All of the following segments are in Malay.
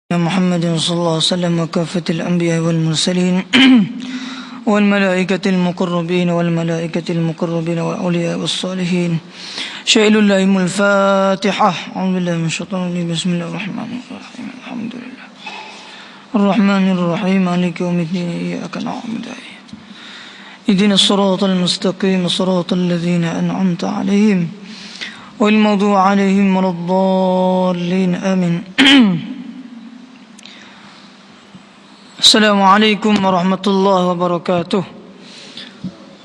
محمد صلى الله عليه وسلم وكافة الأنبياء والمرسلين والملائكة المقربين والأولياء والصالحين. شهد اللهم الفاتحة. أعوذ بالله من الشيطان الرجيم. بسم الله الرحمن الرحيم. الحمد لله الرحمن الرحيم مالك يوم الدين. إياك نعبد اهدنا الصراط المستقيم صراط الذين أنعمت عليهم غير المغضوب عليهم ولا الضالين. آمين. Assalamualaikum warahmatullahi wabarakatuh.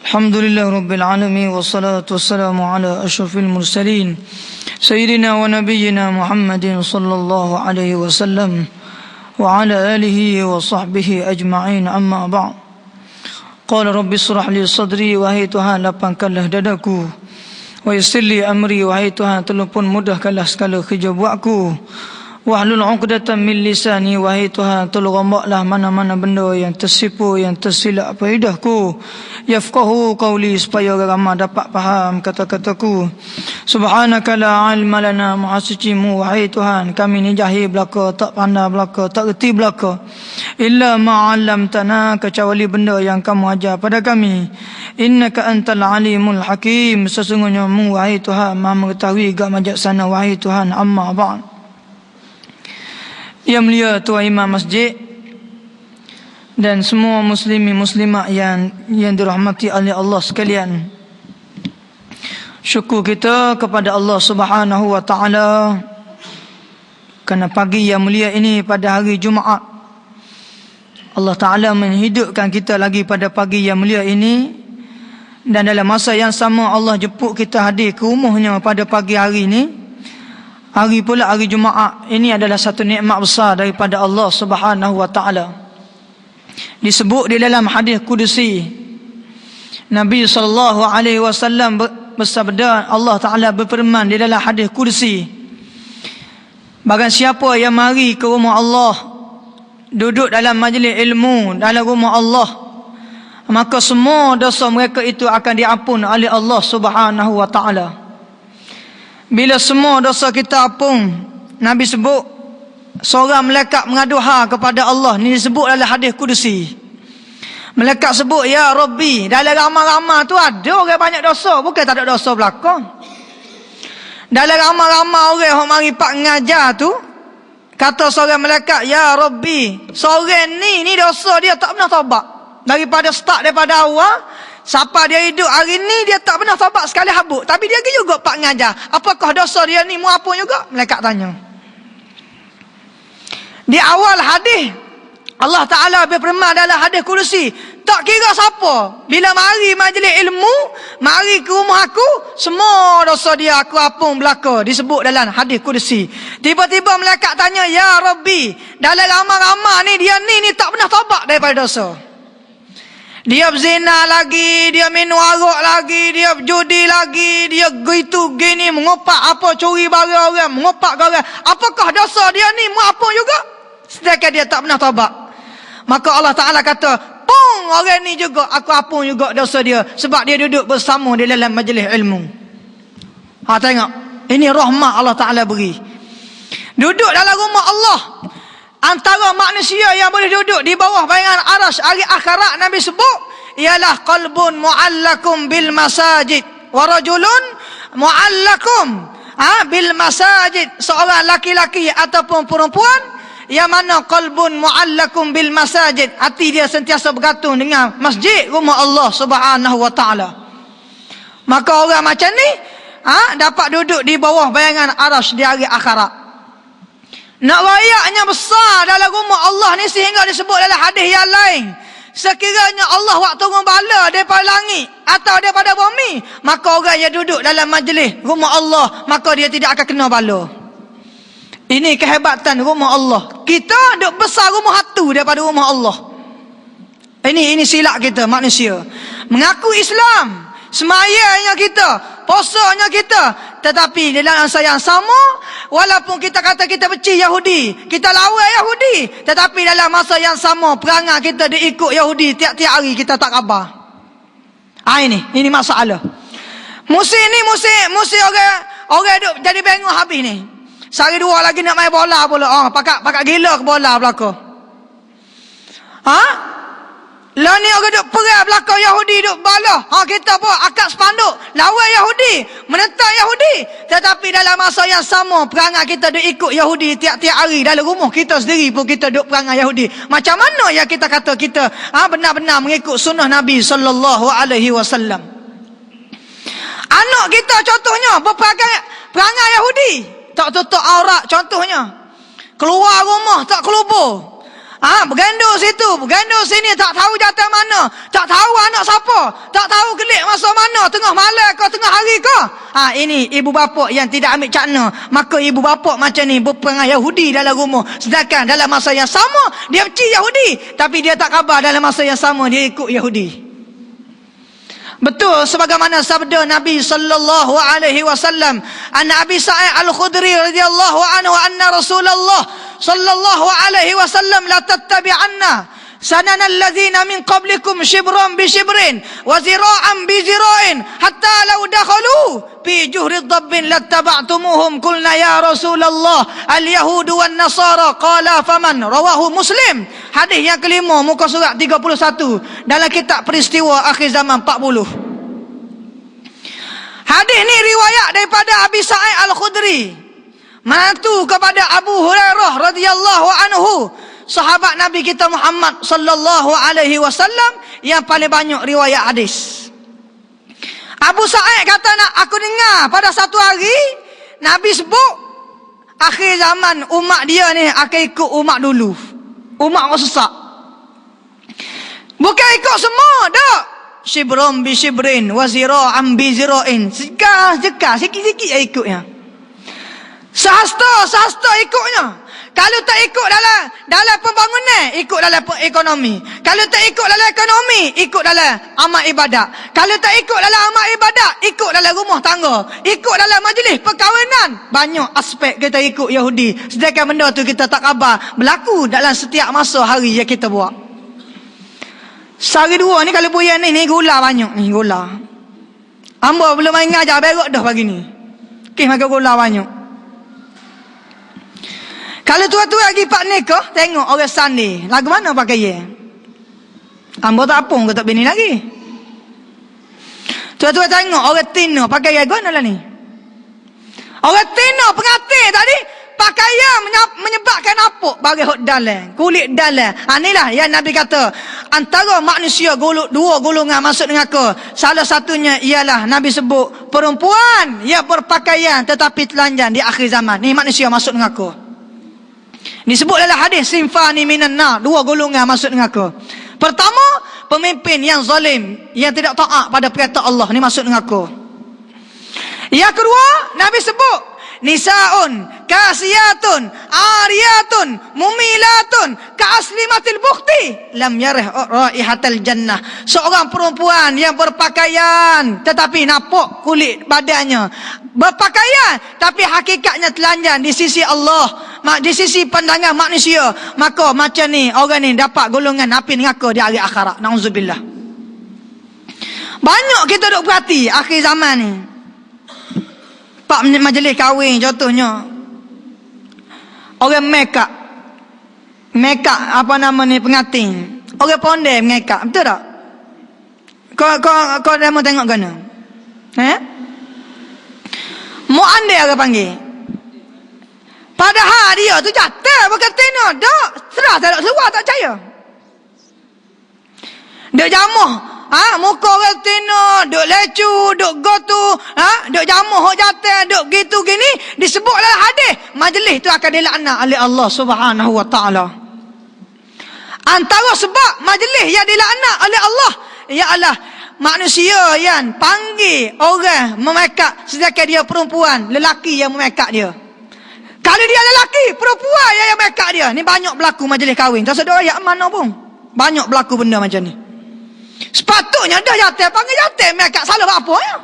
Alhamdulillah rabbil alamin wassalatu wassalamu ala asyrafil mursalin sayyidina wa nabiyyina Muhammadin sallallahu alaihi wasallam wa ala alihi wa sahbihi ajma'in, amma ba'd. Qala rabbi israh li sadri, wahai Tuhan lapangkanlah dadaku, wa yassir li amri, wahai Tuhan tolong pun mudahkanlah segala kerja buatku. Wahlul 'uqdatam min lisani, wahai Tuhan tolong rombaklah mana-mana benda yang tersipu, yang tersilap faedahku. Yafqahu qawli, supaya orang ramai dapat faham kata-kataku. Subhanaka la ilma lana, maha sucimu wahai Tuhan kami ni jahil belaka, tak pandai belaka, tak reti belaka. Illa ma 'allamtana, kecuali benda yang kamu ajar pada kami. Innaka antal alimul hakim, sesungguhnya mu wahai Tuhan maha mengetahui gak bijaksana. Wahai Tuhan, amma ba'd. Yang mulia Tuan Imam Masjid dan semua muslimin muslimat yang dirahmati oleh Allah sekalian, syukur kita kepada Allah Subhanahu wa taala kerana pagi yang mulia ini pada hari Jumaat Allah Taala menghidupkan kita lagi pada pagi yang mulia ini, dan dalam masa yang sama Allah jemput kita hadir ke rumahnya pada pagi hari ini. Hari pula hari Jumaat ini adalah satu nikmat besar daripada Allah Subhanahu wa taala. Disebut di dalam hadis kudusi, Nabi sallallahu alaihi wasallam bersabda, Allah Taala berfirman di dalam hadis kudusi, barang siapa yang mari ke rumah Allah, duduk dalam majlis ilmu dalam rumah Allah, maka semua dosa mereka itu akan diampun oleh Allah Subhanahu wa taala. Bila semua dosa kita ampun, Nabi sebut seorang malaikat mengadu hal kepada Allah. Ini disebut dalam hadis kudusi. Malaikat sebut, ya Rabbi, dalam ramai-ramai tu ada orang banyak dosa, bukan tak ada dosa belakang. Dalam ramai-ramai orang yang mari pak ngajar tu, kata seorang malaikat, ya Rabbi, seorang ni dosa dia tak pernah taubat. Daripada awal siapa dia hidup hari ni, dia tak pernah taubat sekali habuk. Tapi dia juga pak ngajar. Apakah dosa dia ni mu apa juga? Malaikat tanya. Di awal hadis, Allah Ta'ala berfirman dalam hadis kursi, tak kira siapa, bila mari majlis ilmu, mari ke rumah aku, semua dosa dia aku ampun belaka. Disebut dalam hadis kursi. Tiba-tiba malaikat tanya, ya Rabbi, dalam ramai-ramai ni, dia ni tak pernah taubat daripada dosa. Dia berzina lagi, dia minum arak lagi, dia judi lagi, dia gitu gini, mengopak apa, curi barang orang, mengopak orang. Apakah dosa dia ni mu apa juga? Sedangkan dia tak pernah taubat. Maka Allah Ta'ala kata, pung, orang ni juga aku ampun juga dosa dia, sebab dia duduk bersama di dalam majlis ilmu. Tengok, ini rahmat Allah Ta'ala beri. Duduk dalam rumah Allah, antara manusia yang boleh duduk di bawah bayangan arasy hari akhirat, Nabi sebut ialah qalbun mu'allakum bil masajid wa rajulun mu'allakum bil masajid, seorang laki-laki ataupun perempuan yang mana qalbun mu'allakum bil masajid, hati dia sentiasa bergantung dengan masjid, rumah Allah Subhanahu wa taala. Maka orang macam ni dapat duduk di bawah bayangan arasy di hari akhirat. Nak rayaknya besar dalam rumah Allah ni sehingga disebut dalam hadis yang lain, sekiranya Allah waktu turun bala daripada langit atau daripada bumi, maka orang yang duduk dalam majlis rumah Allah, maka dia tidak akan kena bala. Ini kehebatan rumah Allah. Kita duk besar rumah hatu daripada rumah Allah. Ini silap kita manusia. Mengaku Islam, semayanya kita, posanya kita, tetapi dalam masa yang sama, walaupun kita kata kita benci Yahudi, kita lawan Yahudi, tetapi dalam masa yang sama perangai kita diikut Yahudi, tiap-tiap hari kita tak khabar. Ini masalah. Musim ni musim orang duk jadi bengong habis ni. Sehari dua lagi nak main bola pula. Pakat gila ke bola belakang. Lah ni orang duk perang belakang Yahudi duk bala. Kita pun akad sepanduk lawan Yahudi, menentang Yahudi. Tetapi dalam masa yang sama perangai kita duk ikut Yahudi tiap-tiap hari. Dalam rumah kita sendiri pun kita duk perangai Yahudi. Macam mana yang kita kata kita benar-benar mengikut sunnah Nabi sallallahu alaihi wasallam? Anak kita contohnya perangai Yahudi, tak tutup aurat contohnya. Keluar rumah tak kelubur. Bergandung situ, bergandung sini, tak tahu jatuh mana, tak tahu anak siapa, tak tahu gelik masa mana, tengah malam ke tengah hari ke. Ini ibu bapa yang tidak ambil cakna. Maka ibu bapa macam ni berperangai Yahudi dalam rumah. Sedangkan dalam masa yang sama dia benci Yahudi, tapi dia tak khabar dalam masa yang sama dia ikut Yahudi. Betul sebagaimana sabda Nabi sallallahu alaihi wasallam, an Abi Sa'id Al-Khudri radhiyallahu anhu anna Rasulullah sallallahu alaihi wasallam la tattabi'anna sanana alladhina min qablikum shibran bi shibrin wa zira'an bi zira'in hatta law dakhalu fi juhri dhabbin lattaba'tumuhum. Qulna ya Rasulullah al-yahud wan nasara qala faman. Rawahu Muslim. Hadis yang kelima muka surat 31 dalam kitab peristiwa akhir zaman 40. Hadis ni riwayat daripada Abi Sa'id Al-Khudri, mantu kepada Abu Hurairah radhiyallahu anhu, sahabat Nabi kita Muhammad sallallahu alaihi wasallam yang paling banyak riwayat hadis. Abu Sa'id kata, aku dengar pada satu hari Nabi sebut akhir zaman umat dia ni akan ikut umat dulu, umat orang sesat. Bukan ikut semua dak. Shibron bi shibrin wa zira'an bi zira'in. Sekar sikit-sikit je ikutnya. Sahasta ikutnya. Kalau tak ikut dalam pembangunan, ikut dalam ekonomi. Kalau tak ikut dalam ekonomi, ikut dalam amal ibadat. Kalau tak ikut dalam amal ibadat, ikut dalam rumah tangga, ikut dalam majlis perkahwinan. Banyak aspek kita ikut Yahudi. Sedangkan benda tu kita tak khabar berlaku dalam setiap masa hari yang kita buat. Sehari dua ni kalau buaya ni gula banyak ni, gula. Hamba belum main ngajar berok dah pagi ni. Makan gula banyak. Kalau tua-tua lagi pak nikah, tengok orang Sunday lagu mana pakai ye. Hamba tak apung ke tak bini lagi. Tua-tua tengok orang Tino pakai ye guna lah ni. Orang Tino pengantin tadi pakaian menyebabkan apa? Bagi hok dalam, kulit dalam. Inilah yang Nabi kata, antara manusia dua golongan masuk dengan neraka. Salah satunya ialah Nabi sebut perempuan yang berpakaian tetapi telanjang di akhir zaman. Ni manusia masuk neraka. Disebut dalam hadis sinfani minan nar, dua golongan masuk neraka. Pertama, pemimpin yang zalim, yang tidak taat pada perintah Allah, ni masuk neraka. Yang kedua, Nabi sebut nisaun kasiyatun ariyatun mumilatun kaaslimatil bukhti lam yarih raihatal jannah. Seorang perempuan yang berpakaian tetapi nampak kulit badannya, berpakaian tapi hakikatnya telanjang di sisi Allah, di sisi pandangan manusia, maka macam ni orang ni dapat golongan api neraka di hari akhirat. Nauzubillah. Banyak kita duk perhati akhir zaman ni. Pak majlis kahwin contohnya, orang make up apa nama ni, pengantin, orang pondek make up, betul tak? Kau dah mau tengok kena? Mu andai orang panggil. Padahal dia tu jatuh bukan tena, dak serah tak seluar tak percaya. Duk jamuh muka orang tena, duk lecu, duk gotu, duk jamuh hok jatuh, duk gitu gini, disebut dalam hadis majlis tu akan dilaknat oleh Allah Subhanahu wa taala. Antara sebab majlis yang dilaknat oleh Allah ialah manusia yang panggil orang memekak sedangkan dia perempuan, lelaki yang memekak dia. Kalau dia lelaki, perempuan yang memekak dia. Ni banyak berlaku majlis kahwin. Tak sedar ayat mana pun. Banyak berlaku benda macam ni. Sepatutnya dah jatuh, panggil jatuh, mereka salah apa ya?